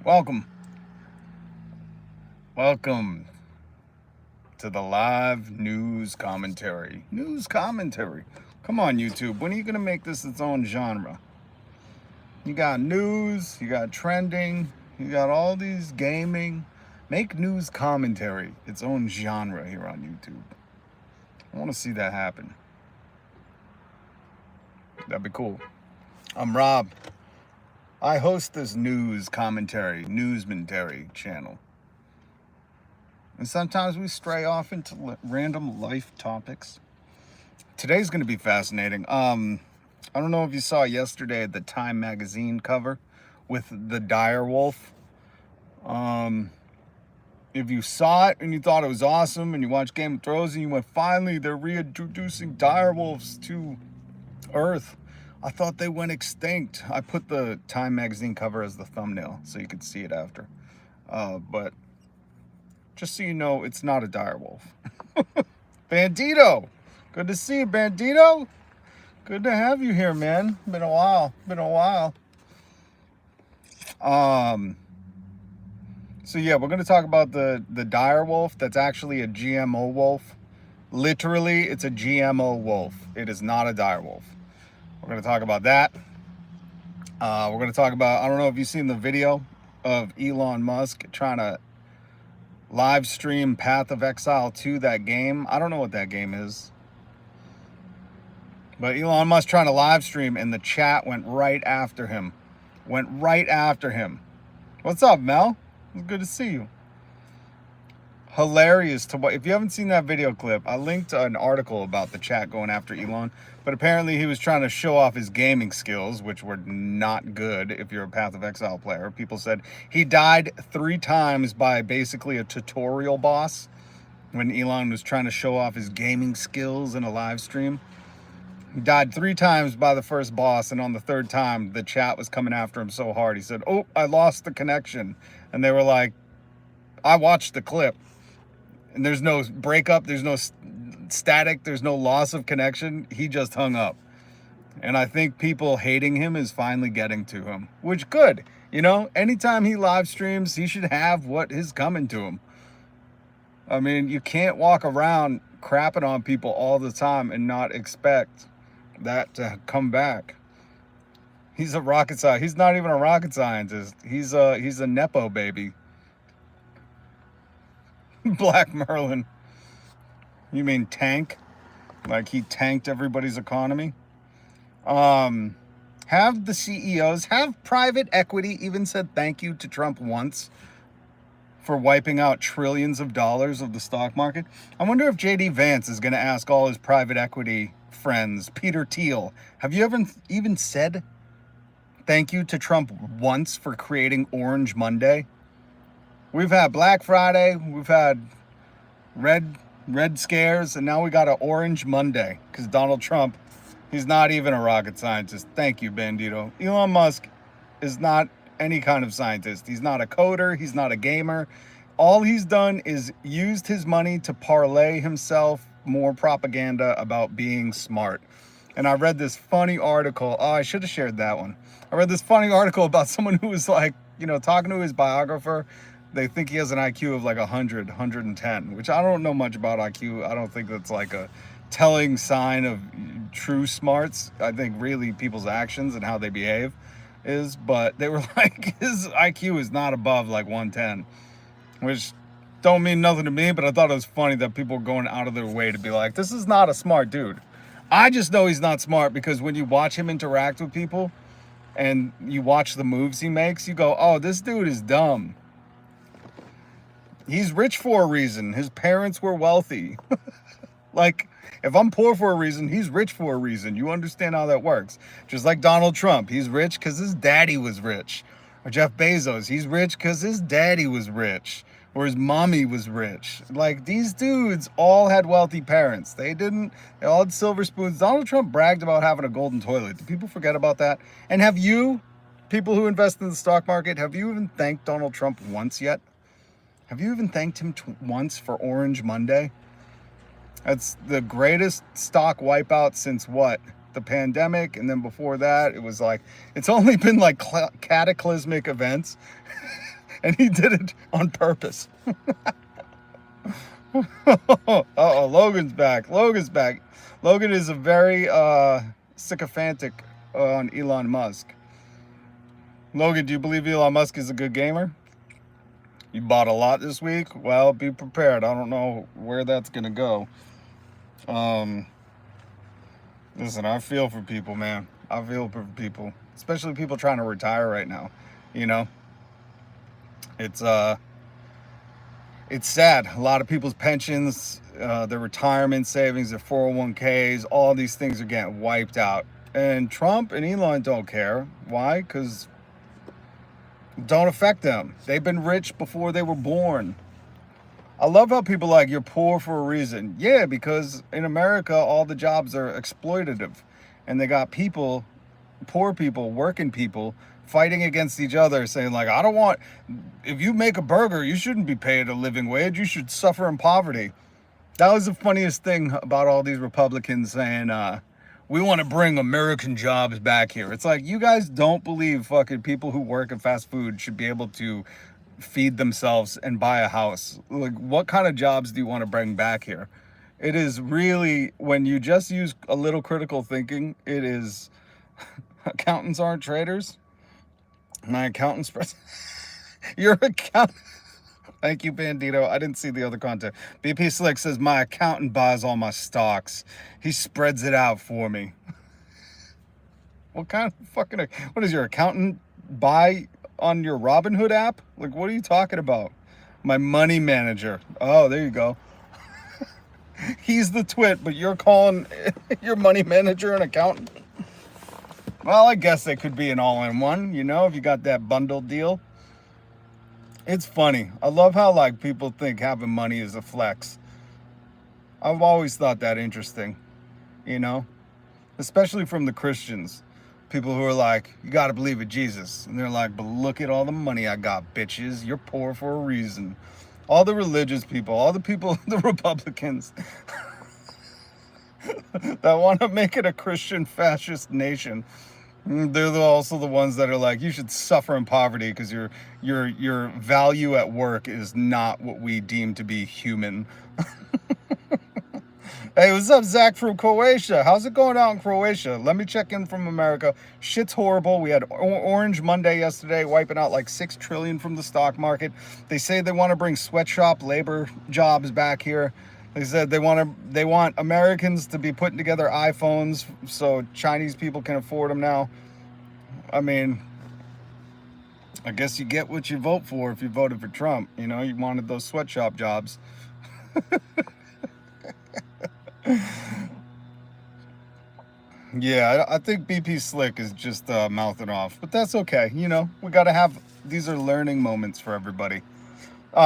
Welcome to the live news commentary. Come on, YouTube. When are you going to make this its own genre? You got news, you got trending, you got all these gaming. Make news commentary its own genre here on YouTube. I want to see that happen. That'd be cool. I'm Rob. I host this news commentary, newsmentary channel. And sometimes we stray off into random life topics. Today's going to be fascinating. I don't know if you saw yesterday the Time magazine cover with the DireWolf. If you saw it and you thought it was awesome and you watched Game of Thrones and you went, finally, they're reintroducing direwolves to Earth. I thought they went extinct. I put the Time magazine cover as the thumbnail so you could see it after. But just so you know, it's not a direwolf. Bandito! Good to see you, Bandito! Good to have you here, man. Been a while. So yeah, we're going to talk about the direwolf. That's actually a GMO wolf. Literally, it's a GMO wolf. It is not a direwolf. We're going to talk about that. We're going to talk about, I don't know if you've seen the video of Elon Musk trying to live stream Path of Exile 2, that game. I don't know what that game is. But Elon Musk trying to live stream and the chat went right after him. What's up, Mel? It's good to see you. Hilarious to what. If you haven't seen that video clip, I linked an article about the chat going after Elon, but apparently he was trying to show off his gaming skills, which were not good if you're a Path of Exile player. People said he died 3 times by basically a tutorial boss when Elon was trying to show off his gaming skills in a live stream. He died 3 times by the first boss, and on the 3rd time, the chat was coming after him so hard. He said, "Oh, I lost the connection." And they were like, I watched the clip. And there's no breakup, there's no static, there's no loss of connection. He just hung up. And I think people hating him is finally getting to him, which good. You know, anytime he live streams, he should have what is coming to him. I mean, you can't walk around crapping on people all the time and not expect that to come back. He's a rocket scientist. He's not even a rocket scientist. He's a Nepo baby. Black Merlin. You mean tank? Like he tanked everybody's economy? Have the CEOs, have private equity even said thank you to Trump once for wiping out trillions of dollars of the stock market? I wonder if JD Vance is going to ask all his private equity friends, Peter Thiel, have you ever even said thank you to Trump once for creating Orange Monday? We've had Black Friday, we've had red scares, and now we got an Orange Monday because Donald Trump, he's not even a rocket scientist. Thank you, Bandito. Elon Musk is not any kind of scientist. He's not a coder. He's not a gamer. All he's done is used his money to parlay himself more propaganda about being smart. And I read this funny article. Oh, I should have shared that one. I read this funny article about someone who was like, you know, talking to his biographer. They think he has an IQ of like 100, 110, which I don't know much about IQ. I don't think that's like a telling sign of true smarts. I think really people's actions and how they behave is, but they were like, his IQ is not above like 110, which don't mean nothing to me, but I thought it was funny that people were going out of their way to be like, this is not a smart dude. I just know he's not smart because when you watch him interact with people and you watch the moves he makes, you go, oh, this dude is dumb. He's rich for a reason. His parents were wealthy. Like, if I'm poor for a reason, he's rich for a reason. You understand how that works. Just like Donald Trump. He's rich because his daddy was rich. Or Jeff Bezos. He's rich because his daddy was rich. Or his mommy was rich. Like, these dudes all had wealthy parents. They all had silver spoons. Donald Trump bragged about having a golden toilet. Do people forget about that? And have you, people who invest in the stock market, have you even thanked Donald Trump once yet? Have you even thanked him once for Orange Monday? That's the greatest stock wipeout since what? The pandemic, and then before that, it was like, it's only been like cataclysmic events And he did it on purpose. Uh-oh, Logan's back. Logan's back. Logan is a very sycophantic on Elon Musk. Logan, do you believe Elon Musk is a good gamer? You bought a lot this week? Well, be prepared. I don't know where that's going to go. Listen, I feel for people, man. I feel for people, especially people trying to retire right now. You know, it's sad. A lot of people's pensions, their retirement savings, their 401ks, all these things are getting wiped out. And Trump and Elon don't care. Why? Because don't affect them. They've been rich before they were born. I love how people are like, you're poor for a reason. Yeah, because in America, all the jobs are exploitative. And they got people, poor people, working people, fighting against each other, saying like, I don't want, if you make a burger, you shouldn't be paid a living wage. You should suffer in poverty. That was the funniest thing about all these Republicans saying, we want to bring American jobs back here. It's like, you guys don't believe fucking people who work in fast food should be able to feed themselves and buy a house. Like, what kind of jobs do you want to bring back here? It is really, when you just use a little critical thinking, it is, accountants aren't traders. My accountant's your accountant. Thank you, Bandito. I didn't see the other content. BP Slick says, my accountant buys all my stocks. He spreads it out for me. What kind of fucking, what is your accountant buy on your Robinhood app? Like, what are you talking about? My money manager. Oh, there you go. He's the twit, but you're calling your money manager an accountant? Well, I guess they could be an all-in-one, you know, if you got that bundled deal. It's funny. I love how, like, people think having money is a flex. I've always thought that interesting, you know, especially from the Christians. People who are like, you got to believe in Jesus. And they're like, but look at all the money I got, bitches. You're poor for a reason. All the religious people, all the people, the Republicans that want to make it a Christian fascist nation. They're also the ones that are like, you should suffer in poverty because your value at work is not what we deem to be human. Hey, what's up, Zach from Croatia? How's it going out in Croatia? Let me check in from America. Shit's horrible. We had Orange Monday yesterday, wiping out like $6 trillion from the stock market. They say they want to bring sweatshop labor jobs back here. They said they want Americans to be putting together iPhones so Chinese people can afford them now. I mean, I guess you get what you vote for if you voted for Trump. You know, you wanted those sweatshop jobs. Yeah, I think BP Slick is just mouthing off, but that's okay. You know, we got to have, these are learning moments for everybody.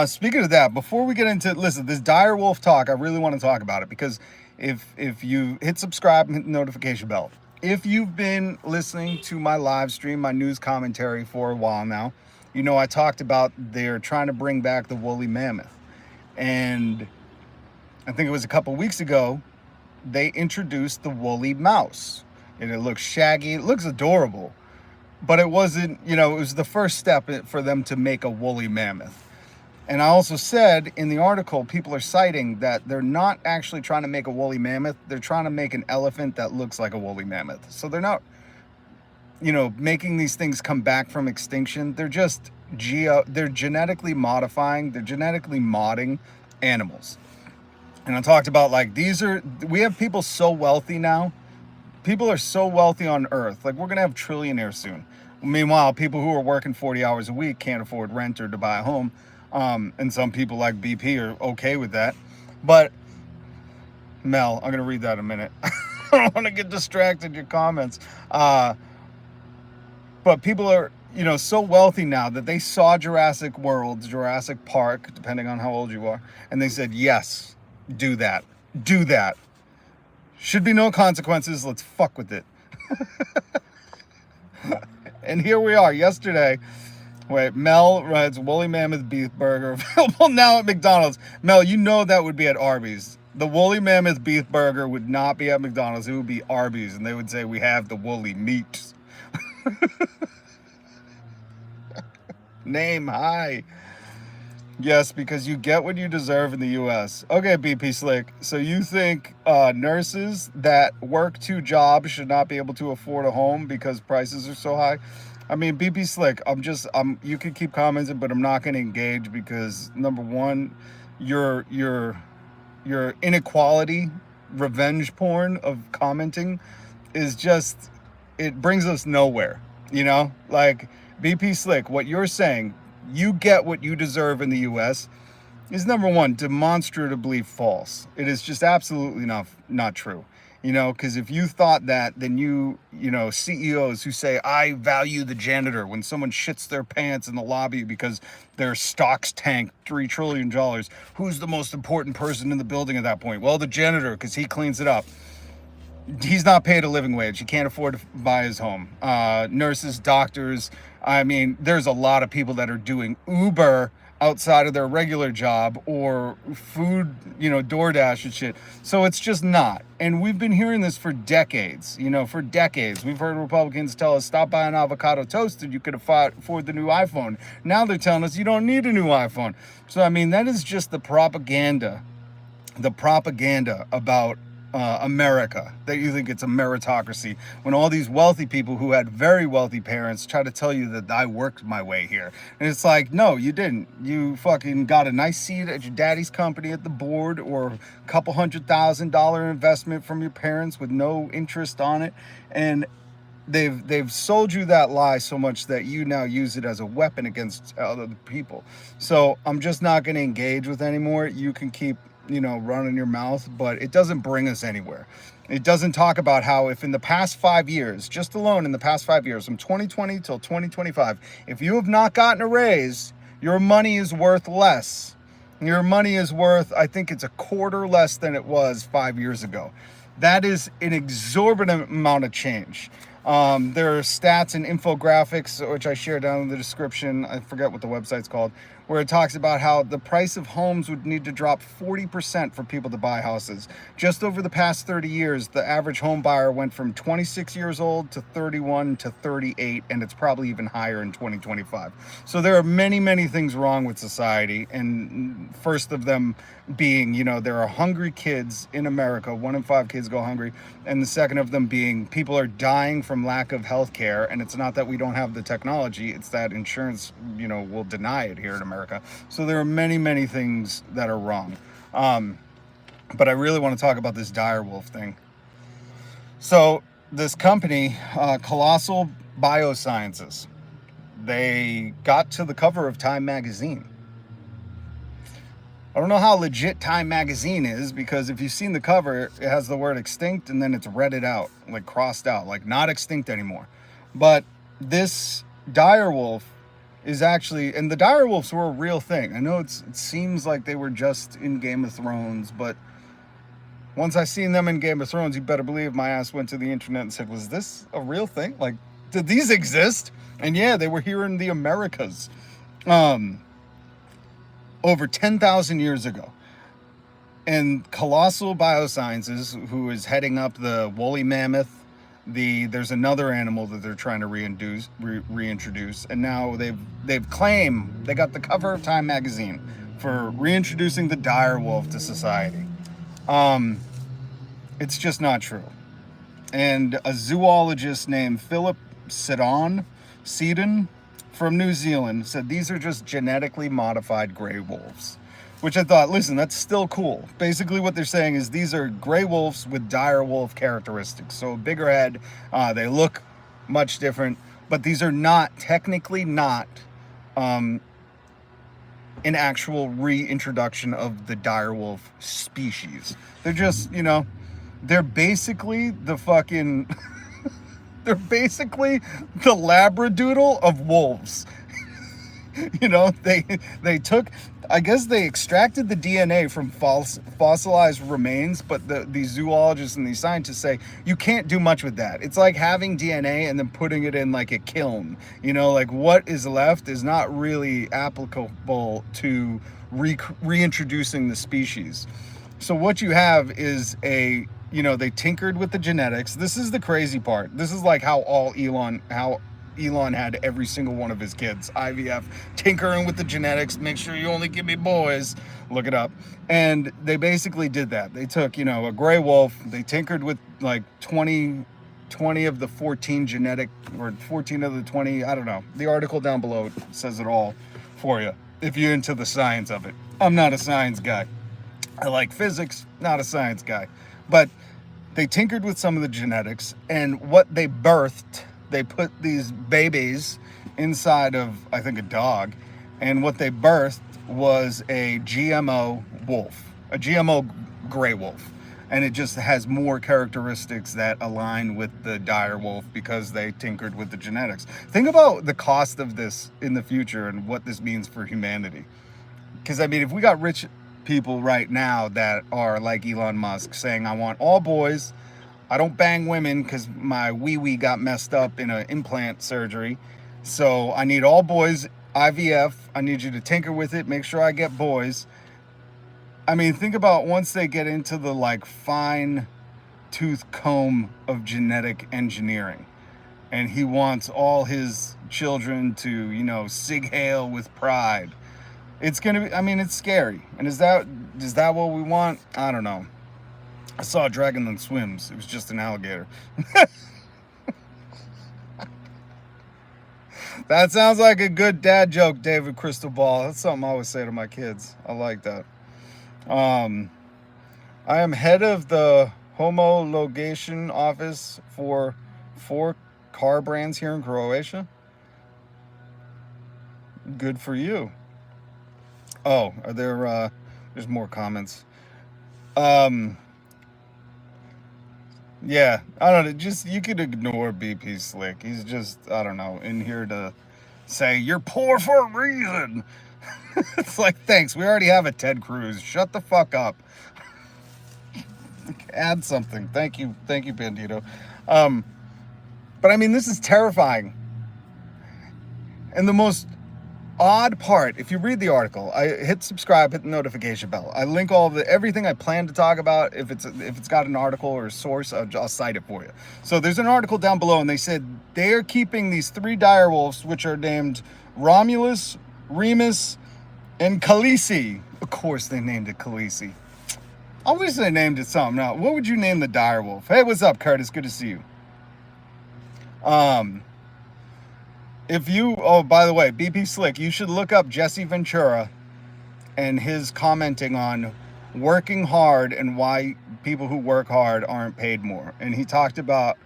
Speaking of that, before we get into, listen, this DireWolf talk, I really want to talk about it because if you hit subscribe and hit the notification bell, if you've been listening to my live stream, my news commentary for a while now, you know I talked about they're trying to bring back the woolly mammoth. And I think it was a couple weeks ago, they introduced the woolly mouse. And it looks shaggy, it looks adorable. But it wasn't, you know, it was the first step for them to make a woolly mammoth. And I also said in the article, people are citing that they're not actually trying to make a woolly mammoth. They're trying to make an elephant that looks like a woolly mammoth. So they're not, you know, making these things come back from extinction. They're just they're genetically modifying, they're genetically modding animals. And I talked about like, we have people so wealthy now. People are so wealthy on Earth. Like, we're going to have trillionaires soon. Meanwhile, people who are working 40 hours a week can't afford rent or to buy a home. And some people like BP are okay with that. But Mel, I'm going to read that in a minute. I don't want to get distracted in your comments. But people are, you know, so wealthy now that they saw Jurassic World, Jurassic Park, depending on how old you are. And they said, yes, do that. Do that. Should be no consequences. Let's fuck with it. And here we are yesterday. Wait, Mel writes, woolly mammoth beef burger available now at McDonald's. Mel, you know that would be at Arby's. The woolly mammoth beef burger would not be at McDonald's. It would be Arby's, and they would say, we have the woolly meat. Name high. Yes, because you get what you deserve in the U.S. Okay, BP Slick. So you think nurses that work two jobs should not be able to afford a home because prices are so high? I mean, BP Slick. You can keep commenting, but I'm not going to engage because number one, your inequality, revenge porn of commenting is just, it brings us nowhere. Like BP Slick, what you're saying, you get what you deserve in the US, is number one, demonstrably false. It is just absolutely not true. Because if you thought that, then CEOs who say, I value the janitor, when someone shits their pants in the lobby because their stocks tanked $3 trillion, who's the most important person in the building at that point? Well, the janitor, because he cleans it up. He's not paid a living wage. He can't afford to buy his home. Nurses, doctors. I mean, there's a lot of people that are doing Uber outside of their regular job, or food, DoorDash and shit. So it's just not. And we've been hearing this for decades. For decades. We've heard Republicans tell us, stop buying avocado toast and you could afford the new iPhone. Now they're telling us you don't need a new iPhone. So, I mean, that is just the propaganda about America, that you think it's a meritocracy, when all these wealthy people who had very wealthy parents try to tell you that I worked my way here. And it's like, no, you didn't. You fucking got a nice seat at your daddy's company at the board, or a couple $100,000 investment from your parents with no interest on it. And they've sold you that lie so much that you now use it as a weapon against other people. So I'm just not going to engage with anymore. You can keep running your mouth, but it doesn't bring us anywhere. It doesn't talk about how, if in the past 5 years, just alone in the past 5 years, from 2020 till 2025, if you have not gotten a raise, your money is worth less. Your money is worth, I think it's a quarter less than it was 5 years ago. That is an exorbitant amount of change. There are stats and infographics, which I share down in the description. I forget what the website's called, where it talks about how the price of homes would need to drop 40% for people to buy houses. Just over the past 30 years, the average home buyer went from 26 years old to 31 to 38, and it's probably even higher in 2025. So there are many, many things wrong with society, and first of them being, there are hungry kids in America. 1 in 5 kids go hungry. And the second of them being, people are dying from lack of health care. And it's not that we don't have the technology, it's that insurance, will deny it here in America. So there are many, many things that are wrong. But I really want to talk about this DireWolf thing. So this company, Colossal Biosciences, they got to the cover of Time magazine. I don't know how legit Time magazine is, because if you've seen the cover, it has the word extinct and then it's redded out, like crossed out, like not extinct anymore. But this DireWolf is actually, and the DireWolves were a real thing. I know it seems like they were just in Game of Thrones, but once I seen them in Game of Thrones, you better believe my ass went to the internet and said, was this a real thing? Like, did these exist? And yeah, they were here in the Americas. Over 10,000 years ago. And Colossal Biosciences, who is heading up the woolly mammoth, there's another animal that they're trying to reintroduce, and now they've claimed they got the cover of Time magazine for reintroducing the direwolf to society. It's just not true. And a zoologist named Philip Seddon from New Zealand said these are just genetically modified gray wolves, which I thought, listen, that's still cool. Basically what they're saying is these are gray wolves with dire wolf characteristics. So a bigger head, they look much different, but these are technically not an actual reintroduction of the dire wolf species. They're just, they're basically the fucking... They're basically the labradoodle of wolves. They took, I guess they extracted the DNA from fossilized remains, but these zoologists and these scientists say you can't do much with that. It's like having DNA and then putting it in like a kiln. Like what is left is not really applicable to reintroducing the species. So what you have is they tinkered with the genetics. This is the crazy part. This is like how Elon had every single one of his kids. IVF, tinkering with the genetics, make sure you only give me boys. Look it up. And they basically did that. They took, a gray wolf, they tinkered with like 20 of the 14 genetic, or 14 of the 20, I don't know. The article down below says it all for you, if you're into the science of it. I'm not a science guy. I like physics, not a science guy. But they tinkered with some of the genetics, and what they birthed, they put these babies inside of, I think, a dog, and what they birthed was a GMO wolf, a GMO gray wolf. And it just has more characteristics that align with the DireWolf because they tinkered with the genetics. Think about the cost of this in the future and what this means for humanity. Because, I mean, if we got rich people right now that are like Elon Musk saying, I want all boys, I don't bang women because my wee-wee got messed up in an implant surgery, so I need all boys, IVF, I need you to tinker with it, make sure I get boys. I mean, think about once they get into the like fine tooth comb of genetic engineering, and he wants all his children to, sig hail with pride. It's gonna be, I mean, it's scary. And is that what we want? I don't know. I saw a dragon that swims. It was just an alligator. That sounds like a good dad joke, David Crystal Ball. That's something I always say to my kids. I like that. I am head of the homologation office for 4 car brands here in Croatia. Good for you. Oh, are there, there's more comments. Yeah, I don't know, just, you could ignore BP Slick. He's just, I don't know, in here to say, you're poor for a reason. It's like, thanks, we already have a Ted Cruz. Shut the fuck up. Add something. Thank you, Bandito. But I mean, this is terrifying. And the most odd part, if you read the article, I hit subscribe, hit the notification bell. I link all of everything I plan to talk about. If it's got an article or a source, I'll cite it for you. So there's an article down below, and they said they are keeping these 3 direwolves, which are named Romulus, Remus, and Khaleesi. Of course they named it Khaleesi. I wish they named it something. Now, what would you name the direwolf? Hey, what's up, Curtis? Good to see you. Oh, by the way, BP Slick, you should look up Jesse Ventura and his commenting on working hard and why people who work hard aren't paid more. And he talked about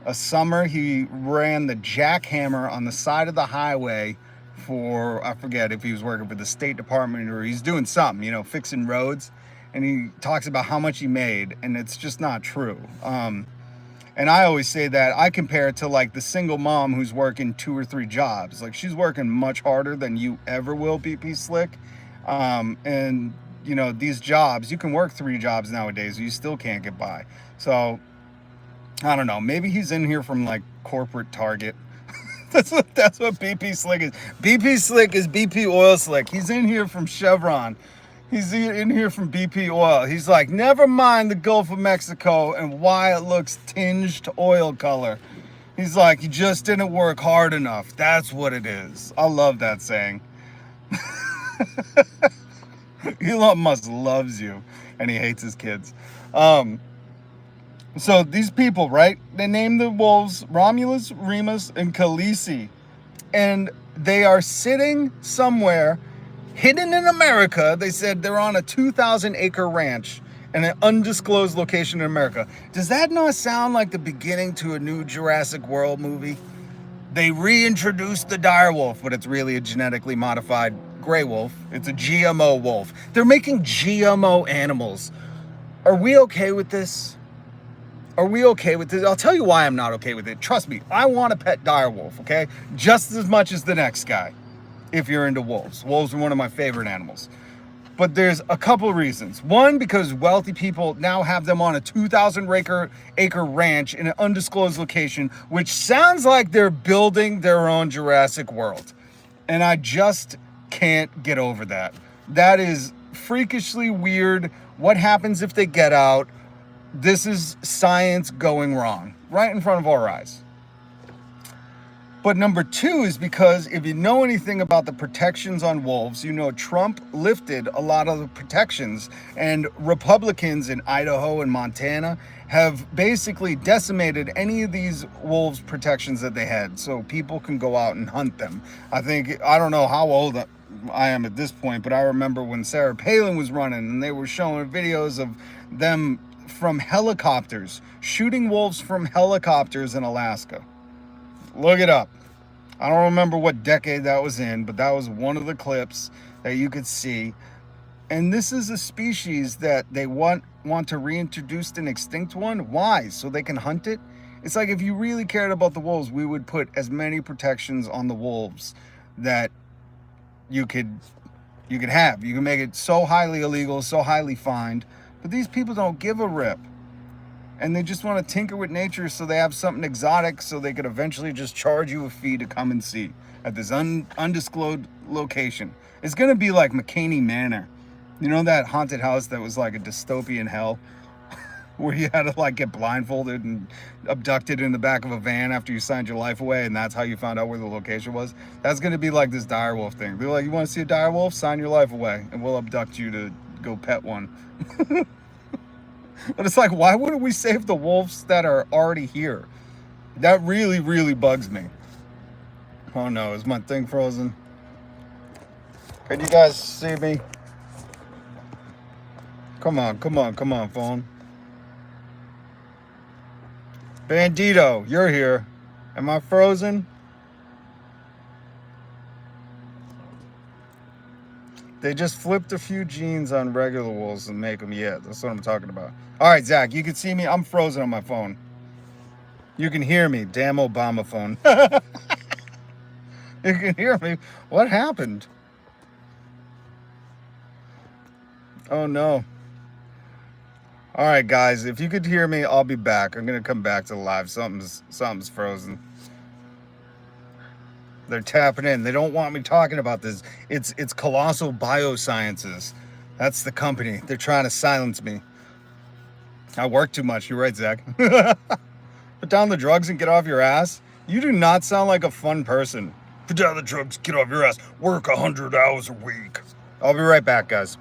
a summer he ran the jackhammer on the side of the highway for, I forget if he was working for the State Department or he's doing something, fixing roads. And he talks about how much he made, and it's just not true. And I always say that I compare it to like the single mom who's working 2 or 3 jobs. Like, she's working much harder than you ever will, BP Slick. And these jobs, you can work 3 jobs nowadays, you still can't get by. So I don't know, maybe he's in here from like corporate Target. That's what BP Slick is. BP Slick is BP Oil Slick. He's in here from Chevron. He's in here from BP Oil. He's like, never mind the Gulf of Mexico and why it looks tinged oil color. He's like, you just didn't work hard enough. That's what it is. I love that saying. Elon Musk loves you and he hates his kids. So these people, right? They named the wolves Romulus, Remus, and Khaleesi. And they are sitting somewhere hidden in America. They said they're on a 2,000-acre ranch in an undisclosed location in America. Does that not sound like the beginning to a new Jurassic World movie? They reintroduced the direwolf, but it's really a genetically modified gray wolf. It's a GMO wolf. They're making GMO animals. Are we okay with this? Are we okay with this? I'll tell you why I'm not okay with it. Trust me, I want a pet direwolf, okay? Just as much as the next guy. If you're into wolves. Wolves are one of my favorite animals. But there's a couple of reasons. One, because wealthy people now have them on a 2,000-acre ranch in an undisclosed location, which sounds like they're building their own Jurassic World. And I just can't get over that. That is freakishly weird. What happens if they get out? This is science going wrong, right in front of our eyes. But number two is because if you know anything about the protections on wolves, you know Trump lifted a lot of the protections, and Republicans in Idaho and Montana have basically decimated any of these wolves protections that they had, so people can go out and hunt them. I don't know how old I am at this point, but I remember when Sarah Palin was running and they were showing videos of them from helicopters, shooting wolves from helicopters in Alaska. Look it up. I don't remember what decade that was in, but that was one of the clips that you could see. And this is a species that they want to reintroduce an extinct one. Why? So they can hunt it? It's like if you really cared about the wolves, we would put as many protections on the wolves that you could have. You can make it so highly illegal, so highly fined. But these people don't give a rip. And they just want to tinker with nature so they have something exotic so they could eventually just charge you a fee to come and see at this undisclosed location. It's going to be like McCaney Manor. You know that haunted house that was like a dystopian hell where you had to like get blindfolded and abducted in the back of a van after you signed your life away, and that's how you found out where the location was? That's going to be like this DireWolf thing. They're like, you want to see a DireWolf? Sign your life away and we'll abduct you to go pet one. But it's like, why wouldn't we save the wolves that are already here? That really, really bugs me. Oh no, is my thing frozen? Can you guys see me? Come on, phone. Bandito, you're here. Am I frozen? They just flipped a few genes on regular wolves and make them, yeah, that's what I'm talking about. All right, Zach, you can see me. I'm frozen on my phone. You can hear me. Damn Obama phone. You can hear me. What happened? Oh, no. All right, guys, if you could hear me, I'll be back. I'm going to come back to the live. Something's frozen. They're tapping in. They don't want me talking about this. It's Colossal Biosciences. That's the company. They're trying to silence me. I work too much. You're right, Zach. Put down the drugs and get off your ass. You do not sound like a fun person. Put down the drugs, get off your ass. Work 100 hours a week. I'll be right back, guys.